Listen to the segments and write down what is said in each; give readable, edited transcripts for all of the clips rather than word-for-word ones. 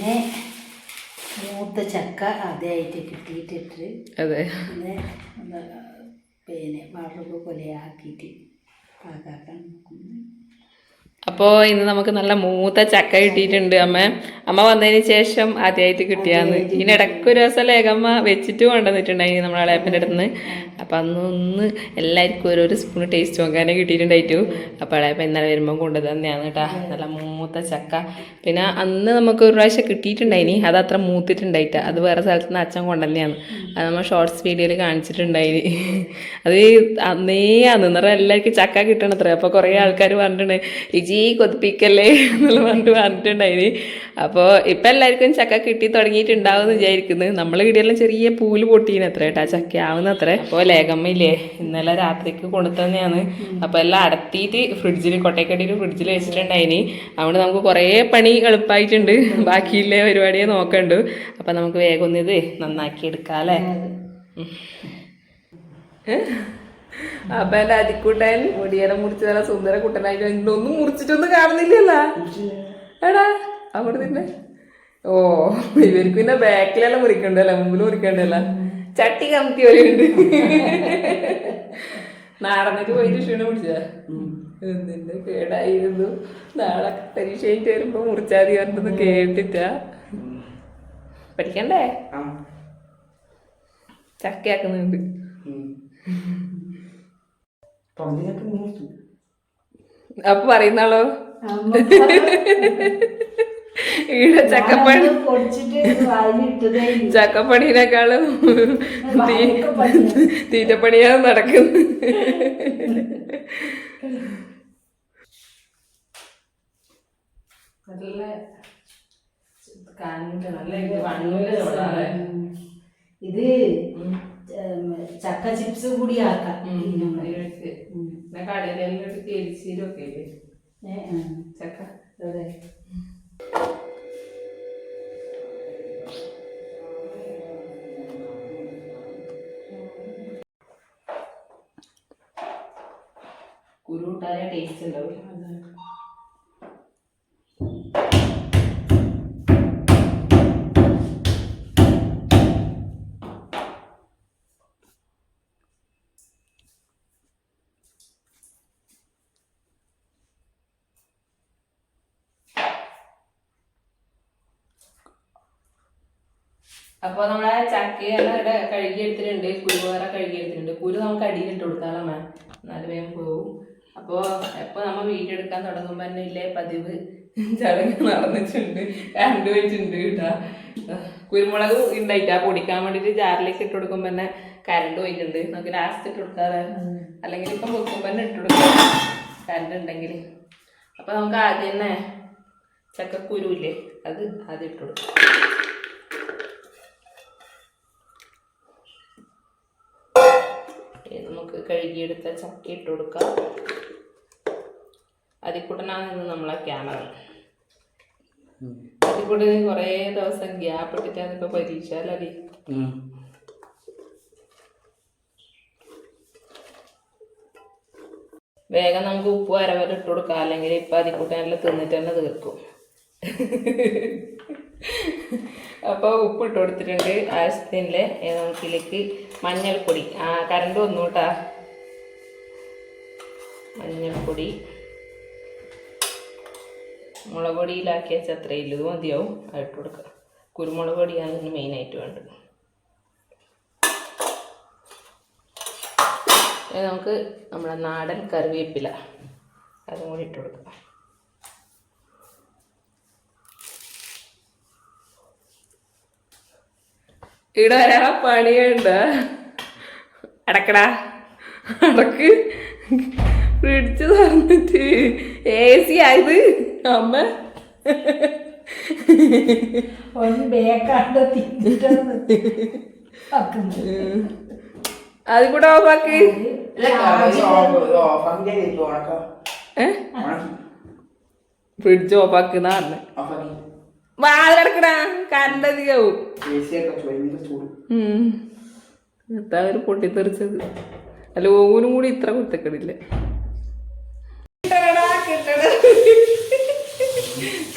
പിന്നെ മൂത്ത ചക്ക ആദ്യമായിട്ട് കിട്ടിയിട്ടിട്ട് അതെ പിന്നെ വറവ് കൊലയാക്കിയിട്ട് പാകാക്കാൻ നോക്കുന്നു. അപ്പോൾ ഇന്ന് നമുക്ക് നല്ല മൂത്ത ചക്ക കിട്ടിയിട്ടുണ്ട്. അമ്മ വന്നതിന് ശേഷം ആദ്യമായിട്ട് കിട്ടിയാന്ന്. ഇതിനിടയ്ക്ക് ഒരു ദിവസം ലേഖമ്മ വെച്ചിട്ട് കൊണ്ടുവന്നിട്ടുണ്ടായി നമ്മളെ ഇളയപ്പൻ്റെ അടുത്ത് നിന്ന്. അപ്പം അന്നൊന്ന് എല്ലാവർക്കും ഓരോരോ സ്പൂൺ ടേസ്റ്റ് നോക്കാനേ കിട്ടിയിട്ടുണ്ടായിട്ടു. അപ്പോൾ ഇളയപ്പൻ ഇന്നലെ വരുമ്പം കൊണ്ടുതന്നെയാണ് കേട്ടോ നല്ല മൂത്ത ചക്ക. പിന്നെ അന്ന് നമുക്ക് ഒരു പ്രാവശ്യം കിട്ടിയിട്ടുണ്ടായിനി, അത് അത്ര മൂത്തിട്ടുണ്ടായിട്ട, അത് വേറെ സ്ഥലത്ത് നിന്ന് അച്ഛൻ കൊണ്ടുതന്നെയാണ്. അത് നമ്മൾ ഷോർട്സ് വീഡിയോയിൽ കാണിച്ചിട്ടുണ്ടായിന്. അത് അന്നേ അന്നേരം എല്ലാവർക്കും ചക്ക കിട്ടണത്രേ. അപ്പോൾ കുറേ ആൾക്കാർ പറഞ്ഞിട്ടുണ്ട് ലിജി കൊതിപ്പിക്കല്ലേ എന്നുള്ള പറഞ്ഞിട്ടുണ്ടായിന്. അപ്പോൾ ഇപ്പം എല്ലാവർക്കും ചക്ക കിട്ടി തുടങ്ങിയിട്ടുണ്ടാവും എന്ന് വിചാരിക്കുന്നത്. നമ്മൾ കിട്ടിയെല്ലാം ചെറിയ പൂല് പൊട്ടീനത്ര കേട്ടാ, ചക്ക ആവുന്നത്ര. അപ്പോൾ ലേഖമ്മയില്ലേ ഇന്നലെ രാത്രിക്ക് കൊണ്ടുതന്നെയാണ്. അപ്പോൾ എല്ലാം അടത്തിയിട്ട് ഫ്രിഡ്ജിൽ കൊട്ടയ്ക്കടിയിൽ ഫ്രിഡ്ജിൽ വെച്ചിട്ടുണ്ടായിന്. അതുകൊണ്ട് നമുക്ക് കുറേ പണി എളുപ്പമായിട്ടുണ്ട്. ബാക്കിയില്ലേ പരിപാടിയെ നോക്കണ്ടു. അപ്പം നമുക്ക് വേഗം ഒന്ന് ഇത് നന്നാക്കി എടുക്കാം അല്ലേ. അപ്പൊ എന്റെ അരിക്കൂട്ടൻ മുടിയെല്ലാം മുറിച്ച് നല്ല സുന്ദര കുട്ടനായിട്ട് ഒന്നും മുറിച്ചിട്ടൊന്നും കാണുന്നില്ലല്ലോ എടാ അവിടെ തന്നെ. ഓ ഇവർക്ക് പിന്നെ ബാക്കിലെല്ലാം മുറിക്കണ്ടല്ലോ, മുമ്പിൽ മുറിക്കണ്ടല്ല. ചട്ടി കമത്തി പോലെയുണ്ട്. നടന്നിട്ട് പോയിട്ട് ക്ഷീണം പിടിച്ച എന്തിന്റെ കേടായിരുന്നു. നാളെ പരീക്ഷ കഴിഞ്ഞിട്ട് വരുമ്പോ മുറിച്ചാതി പറഞ്ഞത് കേട്ടിട്ടാ. പഠിക്കണ്ടേ? ചക്കയാക്കുന്നുണ്ട്. അപ്പൊ പറയുന്നാളോ ഈടെ ചക്കപ്പണിനേക്കാളും തീറ്റപ്പണിയാണ് നടക്കുന്നത്. ഇത് ചക്ക ചിപ്സ് കൂടി ആക്കാം. ചക്ക അതെ കുരുട്ടാലെ ടേസ്റ്റ് ഉണ്ടാവില്ല. അപ്പോൾ നമ്മളെ ചക്കയെല്ലാം ഇവിടെ കഴുകിയെടുത്തിട്ടുണ്ട്. കുരു വേറെ കഴുകിയെടുത്തിട്ടുണ്ട്. കുരു നമുക്ക് അടിയിലിട്ട് കൊടുക്കാമല്ലോ മാം, എന്നാലും വേഗം പോവും. അപ്പോൾ എപ്പോൾ നമ്മൾ വീഡിയോ എടുക്കാൻ തുടങ്ങുമ്പോൾ തന്നെ ഇല്ലേ പതിവ് ചടങ്ങ് നടന്നിട്ടുണ്ട്. കറണ്ട് വെച്ചിട്ടുണ്ട് കേട്ടാ. കുരുമുളക് ഉണ്ടായിട്ടാ പൊടിക്കാൻ വേണ്ടിയിട്ട് ജാറിലേക്ക് ഇട്ട് കൊടുക്കുമ്പോൾ തന്നെ കറണ്ട് പോയിട്ടുണ്ട്. നമുക്ക് ലാസ്റ്റ് ഇട്ട് കൊടുക്കാതെ, അല്ലെങ്കിൽ ഇപ്പം വെക്കുമ്പോൾ തന്നെ ഇട്ട് കൊടുക്കാം കറണ്ട് ഉണ്ടെങ്കിൽ. അപ്പോൾ നമുക്ക് ആദ്യം തന്നെ ചക്കക്കുരു ഇല്ലേ അത് ആദ്യം ഇട്ട് കൊടുക്കാം. നമുക്ക് കഴുകിയെടുത്ത ചക്ക ഇട്ട് കൊടുക്കാം. അതിക്കൂട്ടനാണ് ഇന്ന് നമ്മളെ ക്യാമറ. അതിക്കൂട്ടന് കുറേ ദിവസം ഗ്യാപ്പ് ഇട്ടിട്ടാണ് ഇപ്പൊ പരീക്ഷ അല്ലേ. വേഗം നമുക്ക് ഉപ്പ് അരവല ഇട്ട് കൊടുക്കാം, അല്ലെങ്കിൽ ഇപ്പൊ അതിക്കൂട്ടനെല്ലാം തിന്നിട്ട് തന്നെ തീർക്കും. അപ്പോൾ ഉപ്പ് ഇട്ട് കൊടുത്തിട്ടുണ്ട് ആവശ്യത്തിൻ്റെ. നമുക്കിലേക്ക് മഞ്ഞൾപ്പൊടി, കറണ്ട് വന്നു കേട്ടാ. മഞ്ഞൾപ്പൊടി, മുളക് പൊടിയിലാക്കി വെച്ച അത്രയില്ല, ഇത് മതിയാവും. അതിട്ട് കൊടുക്കുക. കുരുമുളക് പൊടിയാണ് ഇതിന് മെയിനായിട്ട് വേണ്ടത്. നമുക്ക് നമ്മുടെ നാടൻ കറിവേപ്പില അതും കൂടി ഇട്ട് കൊടുക്കുക. ഇവിടെ വരാ പണിയുണ്ട്. അടക്കടാ അടക്ക്. ഫ്രിഡ്ജ് തുറന്നിട്ട് AC ആയത് അമ്മ അത് കൂടെ ഓഫാക്ക്. ഫ്രിഡ്ജ് ഓഫാക്കുന്ന പറഞ്ഞ വാതിലടക്കടാ, കറണ്ട് അധികവും. എത്താ ഒരു പൊട്ടിത്തെറിച്ചത്. അല്ല ഓവനും കൂടി ഇത്ര കുത്തക്കടില്ല.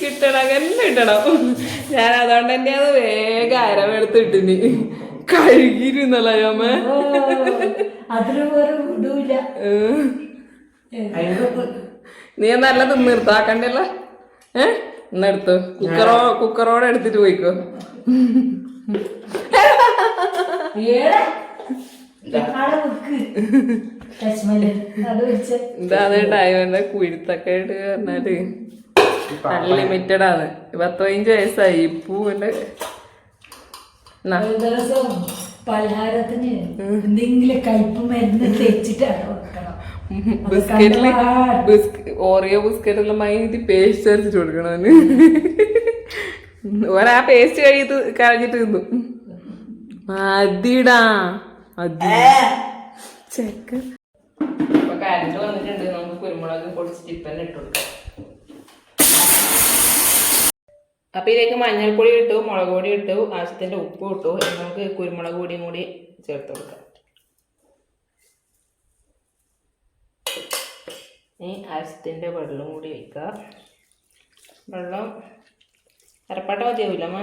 കിട്ടണം അങ്ങനെ കിട്ടണം. ഞാൻ അതുകൊണ്ട് തന്നെ അത് വേഗം അരവെടുത്തിട്ടിന് കഴുകിയിരുന്നല്ലോ അമ്മ. അതിന് വേറെ വിടൂല. നീ നല്ല തിന്നിർത്താക്കണ്ടല്ലോ. ഇന്നെടുത്തു കുക്കറോടെ എടുത്തിട്ട് പോയിക്കോ. ഇതാണ് ടൈമന്റെ കുരുത്തൊക്കെ ആയിട്ട് പറഞ്ഞാല് അൺലിമിറ്റഡ് ആണ്. 15 വയസ്സായി പൂവിന്റെ. ദിവസം പലഹാരത്തിന് എന്തെങ്കിലും കയ്പ് മരുന്ന് തെച്ചിട്ടാണ് വെക്കണം. ബിസ്ക്കറ്റില് ഓറിയോ ബിസ്ക്കറ്റെല്ലാം ഭയങ്കര പേസ്റ്റ് അരച്ചിട്ട് കൊടുക്കണവന്. ഓരാ പേസ്റ്റ് കഴിഞ്ഞിട്ട് തിന്നു. മതിടാ മതി. ചെക്ക ഇപ്പൊ കരണ്ട് വന്നിട്ടുണ്ട്. നമുക്ക് കുരുമുളക് പൊടിച്ചിട്ട് ഇപ്പം ഇട്ട് കൊടുക്കാം. അപ്പൊ ഇതിലേക്ക് മഞ്ഞൾപ്പൊടി ഇട്ടു, മുളക് പൊടി ഇട്ടു, ആവശ്യത്തിന്റെ ഉപ്പ് ഇട്ടു. നമുക്ക് കുരുമുളക് പൊടിയും കൂടി ചേർത്ത് കൊടുക്കാം. ഇനി ആവശ്യത്തിന്റെ വെള്ളം കൂടി വയ്ക്കുക. വെള്ളം അരപ്പാട്ട മതിയാവില്ല അമ്മ.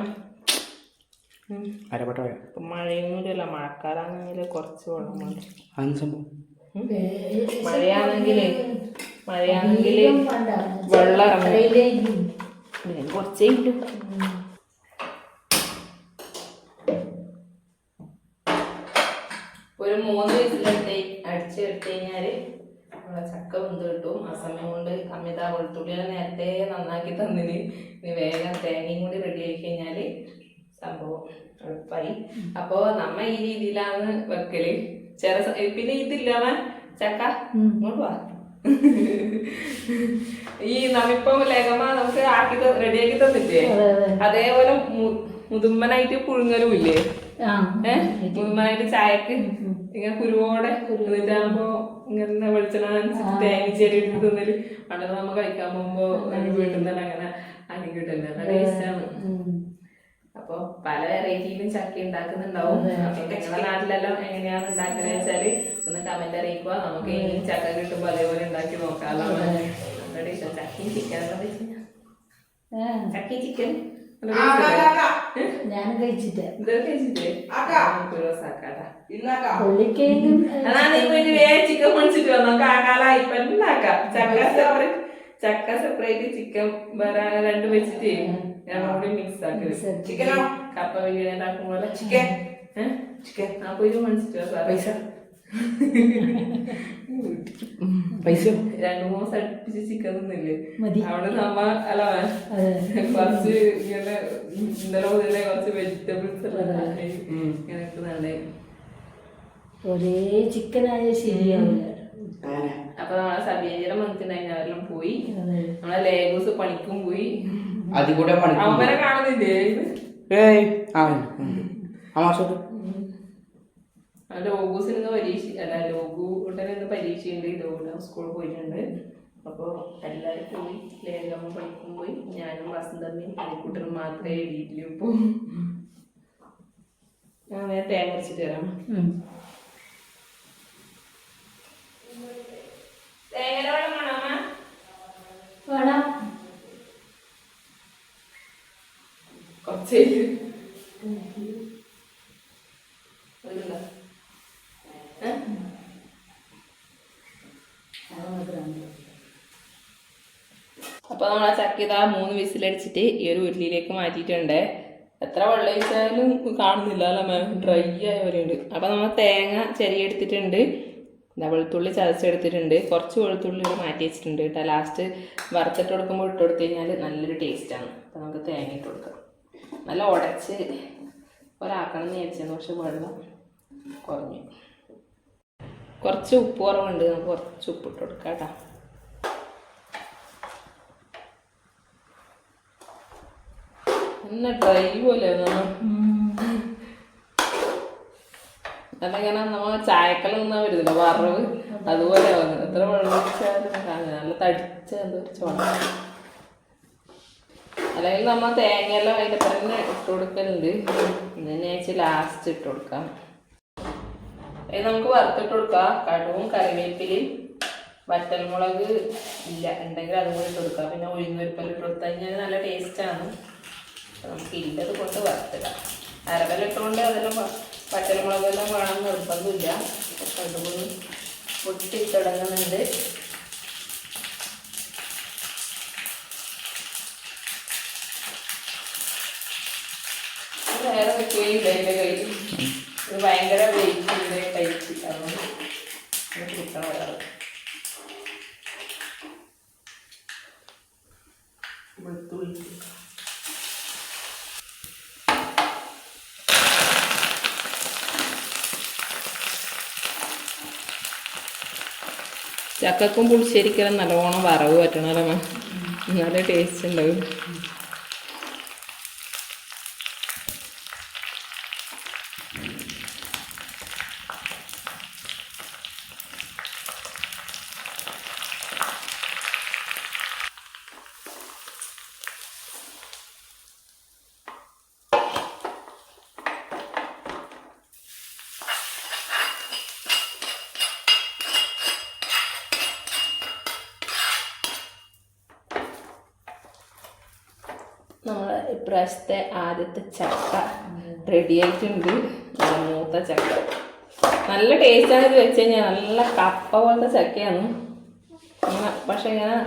മഴയൊന്നുമില്ല, മഴക്കാലാണെങ്കിൽ കുറച്ച് വെള്ളം മതി. മഴയാണെങ്കിൽ വെള്ളം ഇറങ്ങി കുറച്ചേ ഇല്ലു. ഒരു 3 വിസിലെടുത്ത് അടിച്ചെടുത്ത് കഴിഞ്ഞാൽ നമ്മളെ ചക്ക വെന്ത് കിട്ടും. ആ സമയം കൊണ്ട് അമിത വെളുത്തുള്ളിയെല്ലാം നേരത്തെ നന്നാക്കി തന്നിന്. ഇനി വേഗം തേങ്ങയും കൂടി റെഡി ആയി കഴിഞ്ഞാൽ സംഭവം എളുപ്പമായി. അപ്പോൾ നമ്മ ഈ രീതിയിലാണ് വെക്കല്. പിന്നെ ഇതില്ല ചക്ക ഇങ്ങോട്ട് വാ. ഈ നമ്മിപ്പം ലേഖമ്മ നമുക്ക് ആക്കി റെഡിയാക്കി തന്നിട്ടേ അതേപോലെ മുതുമ്മനായിട്ട് പുഴുങ്ങലും ഇല്ലേ? മുതുമ്മനായിട്ട് ചായക്ക് ഇങ്ങനെ കുരുവോടെ എന്നിട്ടാകുമ്പോ ഇങ്ങനെ വെളിച്ചെണ്ണ തേങ്ങിച്ചേരി ഇട്ട് തിന്നല്. പണ്ടത് നമ്മ കഴിക്കാൻ പോകുമ്പോ വീട്ടിൽ തന്നെ അങ്ങനെ അരി കിട്ടില്ല. ടേസ്റ്റാണ്. അപ്പൊ പല വെറൈറ്റിയിലും ചക്ക ഉണ്ടാക്കുന്നുണ്ടാവും. അപ്പൊ നിങ്ങളുടെ നാട്ടിലെല്ലാം എങ്ങനെയാണ് ഉണ്ടാക്കുന്നത് വെച്ചാല് ഒന്ന് കമന്റ് അറിയിക്കുക. നമുക്ക് ഇനി ചക്ക കിട്ടുമ്പോ അതേപോലെ ഉണ്ടാക്കി നോക്കാമല്ലോ. നമ്മുടെ ഇഷ്ടം ചക്കയും ചിക്കൻ. ചക്കയും ചിക്കൻ ഞാൻ കഴിച്ചിട്ടേ ചിക്കൻ പൊളിച്ചിട്ട് വന്നോ. കാക്കാലായി ഇപ്പൊ ഉണ്ടാക്കാം. ചക്ക സെപ്പറേറ്റ്, ചിക്കൻ വേറെ 2 വെച്ചിട്ട് ഞമ്മൂടി മിക്സ് ആക്കരുത്. ചിക്കനോ കപ്പ ബിരിയാണി ഉണ്ടാക്കും പോലെ ചിക്കൻ ചിക്കൻ അപ്പൊ ഇത് മനസ്സിലോ പൈസ 2-3 ദിവസം അടുപ്പിച്ച് ചിക്കൻ തിന്നില്ലേ? അവിടെ നമ്മ അല്ല കുറച്ച് ഇങ്ങനെ ഇന്നലെ മുതലേ കുറച്ച് വെജിറ്റബിൾസ് ഇങ്ങനെ നല്ലേ ഒരേ ചിക്കനായ ശരിയാവില്ല. അപ്പൊ നമ്മളെ സബിയേജിയുടെ മനസ്സിലായി അവരെല്ലാം പോയി. നമ്മളെ ലേബൂസ് പണിക്കും പോയി. അവരെ കാണുന്നില്ലേ? ലോഗൂസിന് ഇന്ന് പരീക്ഷ അല്ല, ലോഗുട്ടന് ഇന്ന് പരീക്ഷയുണ്ട്. ലോഗുട്ടൻ സ്കൂളിൽ പോയിട്ടുണ്ട്. അപ്പോൾ എല്ലാവരും പോയി. ലേഖമ്മ പണിക്കും പോയി. ഞാനും വസന്തമ്മയും അരിക്കൂട്ടനും മാത്രമേ വീട്ടിൽ പോകും. ഞാൻ തേങ്ങ വെച്ചിട്ട് തരാം. തേങ്ങ വെള്ളം വേണം വേണം കുറച്ച് അപ്പൊ നമ്മൾ ആ ചക്ക ഇതാ 3 വിസിലടിച്ചിട്ട് ഈ ഒരു ഉരുളിയിലേക്ക് മാറ്റിയിട്ടുണ്ട്. എത്ര വെള്ളം ഒഴിച്ചാലും കാണുന്നില്ല അല്ല മാം, ഡ്രൈ ആയ പോലെയുണ്ട്. അപ്പൊ നമ്മൾ തേങ്ങ ചെറിയെടുത്തിട്ടുണ്ട്, വെളുത്തുള്ളി ചതച്ചെടുത്തിട്ടുണ്ട്, കുറച്ച് വെളുത്തുള്ളി മാറ്റി വെച്ചിട്ടുണ്ട് കേട്ടോ. ലാസ്റ്റ് വറുത്തിട്ട് കൊടുക്കുമ്പോൾ ഇട്ട് കൊടുത്തു കഴിഞ്ഞാൽ നല്ലൊരു ടേസ്റ്റാണ്. അപ്പം നമുക്ക് തേങ്ങ ഇട്ട് കൊടുക്കാം. നല്ല ഉടച്ച് ഒരാക്കണം എന്ന് വിചാരിച്ചാണ്, പക്ഷെ വെള്ളം കുറഞ്ഞു. കുറച്ച് ഉപ്പ് കുറവുണ്ട്, നമുക്ക് കുറച്ച് ഉപ്പിട്ട് കൊടുക്കാം കേട്ടോ. ഡ്രൈ പോലെ അതങ്ങനെ നമ്മൾ ചായക്കല നിന്നാ വരുന്നില്ല വറവ് അതുപോലെ വന്നു. എത്ര വെള്ളം ഒഴിച്ചാലും നല്ല തടിച്ച എന്തോ ചോള. അല്ലെങ്കിൽ നമ്മൾ തേങ്ങയെല്ലാം അതിൻ്റെ തന്നെ ഇട്ട് കൊടുക്കലുണ്ട്. ഇതിനേച്ച് ലാസ്റ്റ് ഇട്ട് കൊടുക്കാം. അത് നമുക്ക് വറുത്തിട്ട് കൊടുക്കാം. കടുവും കറിവേപ്പിലയും വറ്റൽമുളക് ഇല്ല, ഉണ്ടെങ്കിൽ അതും കൂടി ഇട്ട് കൊടുക്കാം. പിന്നെ ഉഴുന്നുപരിപ്പെല്ലാം ഇട്ട് കൊടുത്തു കഴിഞ്ഞാൽ നല്ല ടേസ്റ്റാണ്. നമുക്ക് ഇല്ലത് കൊണ്ട് വറുത്തിടാം. അരവലിട്ടുകൊണ്ട് അതെല്ലാം വറ്റൽമുളകെല്ലാം വേണം നിർബന്ധമില്ല. പക്ഷെ അതുകൊണ്ട് പൊട്ടിത്തുടങ്ങുന്നുണ്ട്. വേറെ വെക്കുകയില്ല എൻ്റെ കയ്യിൽ. ഇത് ഭയങ്കര വെയിറ്റ് ടൈറ്റ്, അതുകൊണ്ട് കിട്ടണം വേറെ. വെളുത്തുള്ളി ചക്കക്കും പുളിശ്ശേരിക്കെല്ലാം നല്ലോണം വറവ് പറ്റണമല്ലോ, നല്ല ടേസ്റ്റ് ഉണ്ടാവും. നമ്മളെ ഇപ്രാവശ്യത്തെ ആദ്യത്തെ ചക്ക റെഡി ആയിട്ടുണ്ട്. നല്ല മൂത്ത ചക്ക, നല്ല ടേസ്റ്റാണ്. ഇത് വെച്ച് കഴിഞ്ഞാൽ നല്ല കപ്പ പോലത്തെ ചക്കയാണ്. പക്ഷെ ഇങ്ങനെ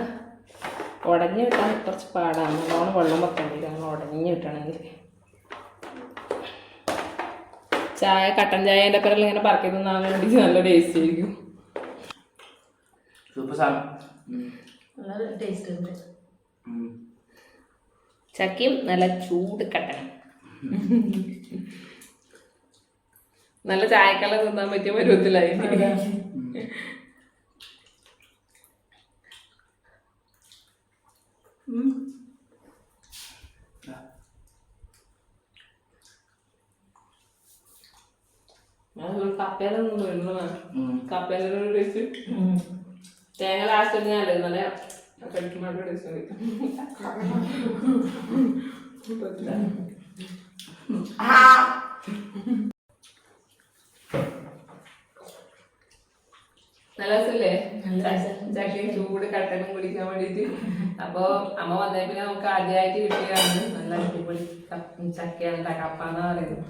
ഉടഞ്ഞു കിട്ടാൻ കുറച്ച് പാടാണ്. നല്ലോണം വെള്ളം വെക്കേണ്ടി അങ്ങനെ ഉടഞ്ഞു കിട്ടണമെങ്കിൽ. ചായ കട്ടൻ ചായൻ്റെ പേരെല്ലാം ഇങ്ങനെ പറക്കി തിന്നാൻ വേണ്ടി നല്ല ടേസ്റ്റ് ആയിരിക്കും. നല്ല ടേസ്റ്റ് ഉണ്ട്. ചക്കയും നല്ല ചൂട് കട്ടൻ, നല്ല ചായക്കെല്ലാം തിന്നാൻ പറ്റിയ പരുവത്തിലായി. കപ്പയിലൊന്നും വീഴുന്നതാണ്. കപ്പയിലോട് വെച്ച് തേങ്ങ ലാസ്റ്റ് ഇടുന്നാലേ നല്ല കടിക്കുമ്പോൾ ടേസ്റ്റ് കിട്ടും. നല്ല രസമില്ലേ ചക്കയും ചൂട് കട്ടനും കുടിക്കാൻ വേണ്ടിയിട്ട്. അപ്പൊ അമ്മ വന്നേ പിന്നെ നമുക്ക് ആദ്യമായിട്ട് കിട്ടിയതാണ്. നല്ല അടിപൊളി ചക്കയാണ്, കപ്പാന്നാ പറയുന്നത്.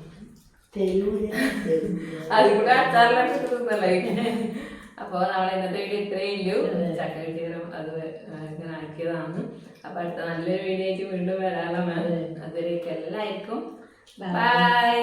അത് കൂടെ അച്ചാറിലൊക്കെ തിന്നല്ലേ. അപ്പോൾ നമ്മൾ ഇന്നത്തെ വീഡിയോ ഇത്രയേ ഉള്ളൂ. ചക്ക കിട്ടിയതും അത് ഇങ്ങനെ ആക്കിയതാണ്. അപ്പൊ അടുത്ത നല്ലൊരു വീഡിയോ ആയിട്ട് വീണ്ടും വരാനുള്ള അതുവരേക്കും എല്ലാവർക്കും ബൈ.